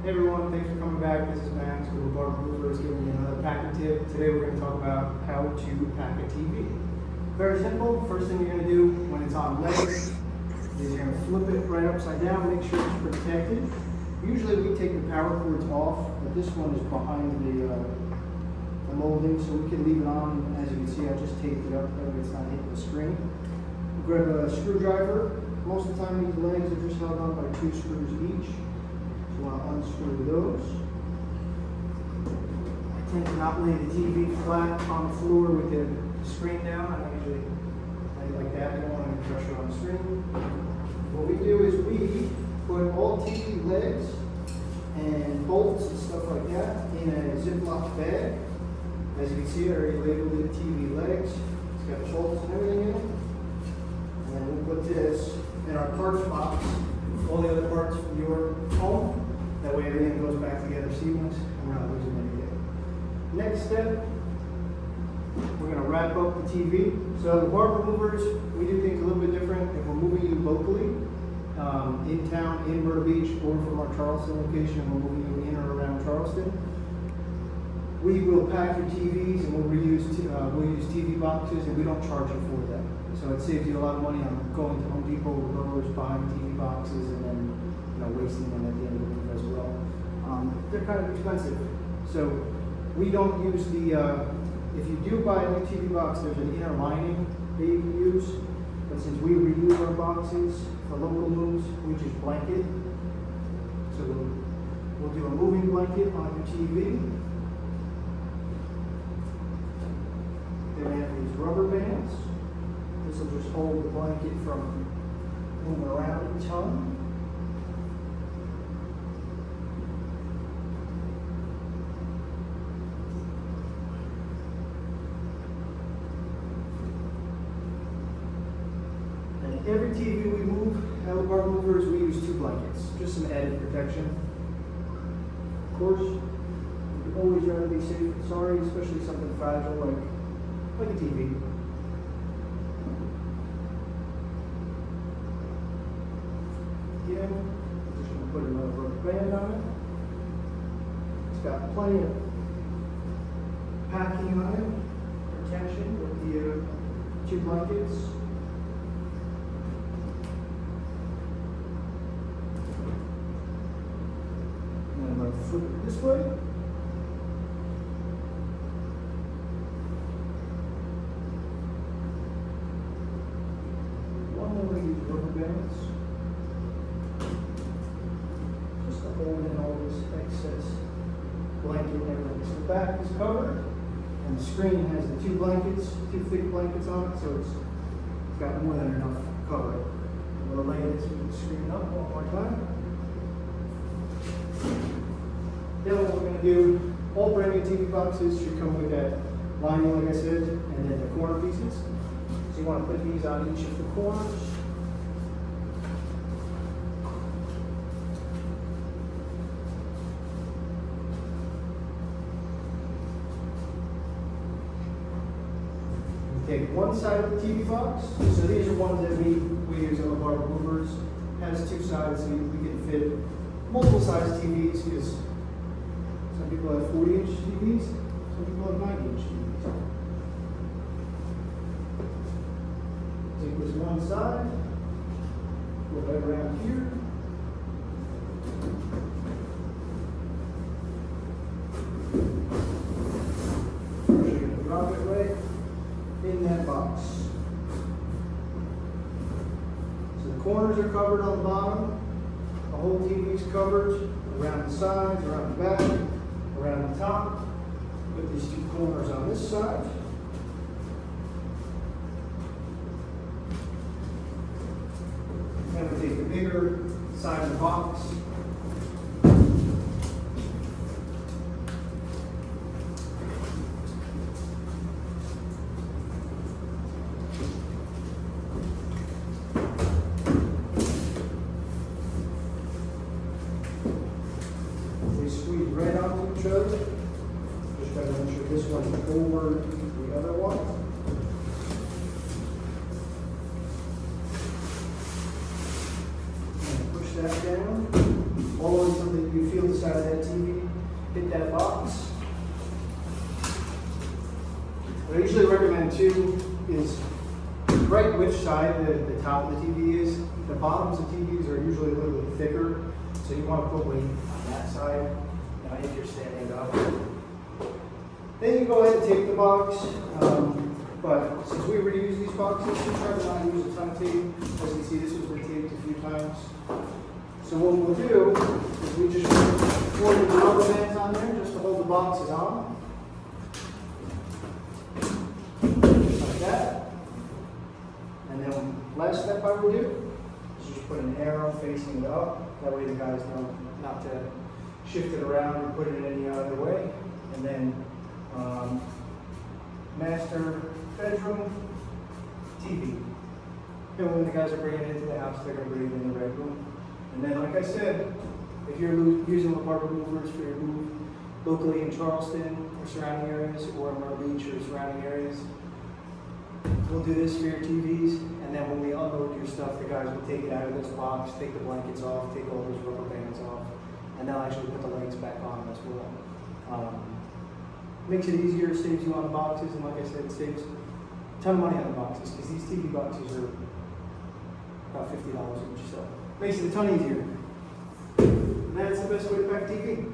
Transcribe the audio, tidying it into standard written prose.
Hey everyone, thanks for coming back. This is Max with LaBarbera Movers giving you another packing tip. Today we're going to talk about how to pack a TV. Very simple. First thing you're going to do when it's on legs is you're going to flip it right upside down, make sure it's protected. Usually we take the power cords off, but this one is behind the molding, so we can leave it on. As you can see, I just taped it up that way it's not hitting the screen. Grab a screwdriver. Most of the time these legs are just held on by 2 screws each. So you want to unscrew those. I tend to not lay the TV flat on the floor with the screen down. I usually lay it like that. I don't want any pressure on the screen. What we do is we put all TV legs and bolts and stuff like that in a Ziploc bag. As you can see, I already labeled it TV legs. It's got bolts and everything in it. And then we'll put this in our parts box, all the other parts from your home. That way everything goes back together seamless and we're not losing anything. Next step, we're going to wrap up the TV. So the LaBarbera Movers, we do things a little bit different. If we're moving you locally, in town, in Myrtle Beach, or from our Charleston location, and we're moving you in or around Charleston, we will pack your TVs and we'll use TV boxes, and we don't charge you for that. So it saves you a lot of money on going to Home Depot or Lowe's, buying TV boxes, and then wasting them at the end of the week as well. They're kind of expensive. So we don't use the, if you do buy a new TV box, there's an inner lining that you can use. But since we reuse our boxes for local moves, we just blanket. So we'll do a moving blanket on your TV. Then we have these rubber bands. This will just hold the blanket from moving around a ton. And every TV we move, at LaBarbera Movers, we use 2 blankets, just some added protection. Of course, you always rather be safe than sorry, especially something fragile like a TV. Again, just going to put another rubber band on it. It's got plenty of packing on it, protection with the 2 blankets. And I'm going to flip it this way. One more of these rubber bands. Hold in all this excess blanket and everything. So the back is covered, and the screen has the 2 blankets, 2 thick blankets on it, so it's got more than enough cover. I'm going to lay this with the screen up one more time. Then what we're going to do, all brand new TV boxes should come with that lining, like I said, and then the corner pieces. So you want to put these on each of the corners. Take one side of the TV box. So these are ones that we use on LaBarbera Movers. Has 2 sides, so we can fit multiple size TVs, because some people have 40-inch TVs, some people have 90-inch TVs. Take this one side, go right around here. You're going to drop it right in that box. So the corners are covered on the bottom. The whole TV is covered around the sides, around the back, around the top. Put these 2 corners on this side. Then we take the bigger side of the box. Squeeze right onto each other. Just got to make sure this one's over the other one. And push that down. Always something you feel the side of box. What I usually recommend too is right which side the top of the TV is. The bottoms of TVs are usually a little bit thicker, so you want to put weight on that side if you're standing up. Then you go ahead and tape the box, but since we reuse these boxes, we try to not use a ton of tape. As you can see, this has been taped a few times. So what we'll do is we just pour the rubber bands on there just to hold the boxes on. Like that. And then last step I would do is just put an arrow facing it up. That way the guys know not to shift it around or put it in any other way. And then master bedroom TV. And when the guys are bringing it into the house, they're going to bring it in the bedroom. And then, like I said, if you're using LaBarbera Movers for your move locally in Charleston or surrounding areas, or Myrtle Beach or surrounding areas, we'll do this for your TVs. And then when we unload your stuff, the guys will take it out of this box, take the blankets off, take all those rubber bands off, and they'll actually put the legs back on as well. Makes it easier, saves you on the boxes, and like I said, it saves a ton of money on the boxes because these TV boxes are about $50 each, so makes it a ton easier. And that's the best way to pack TV.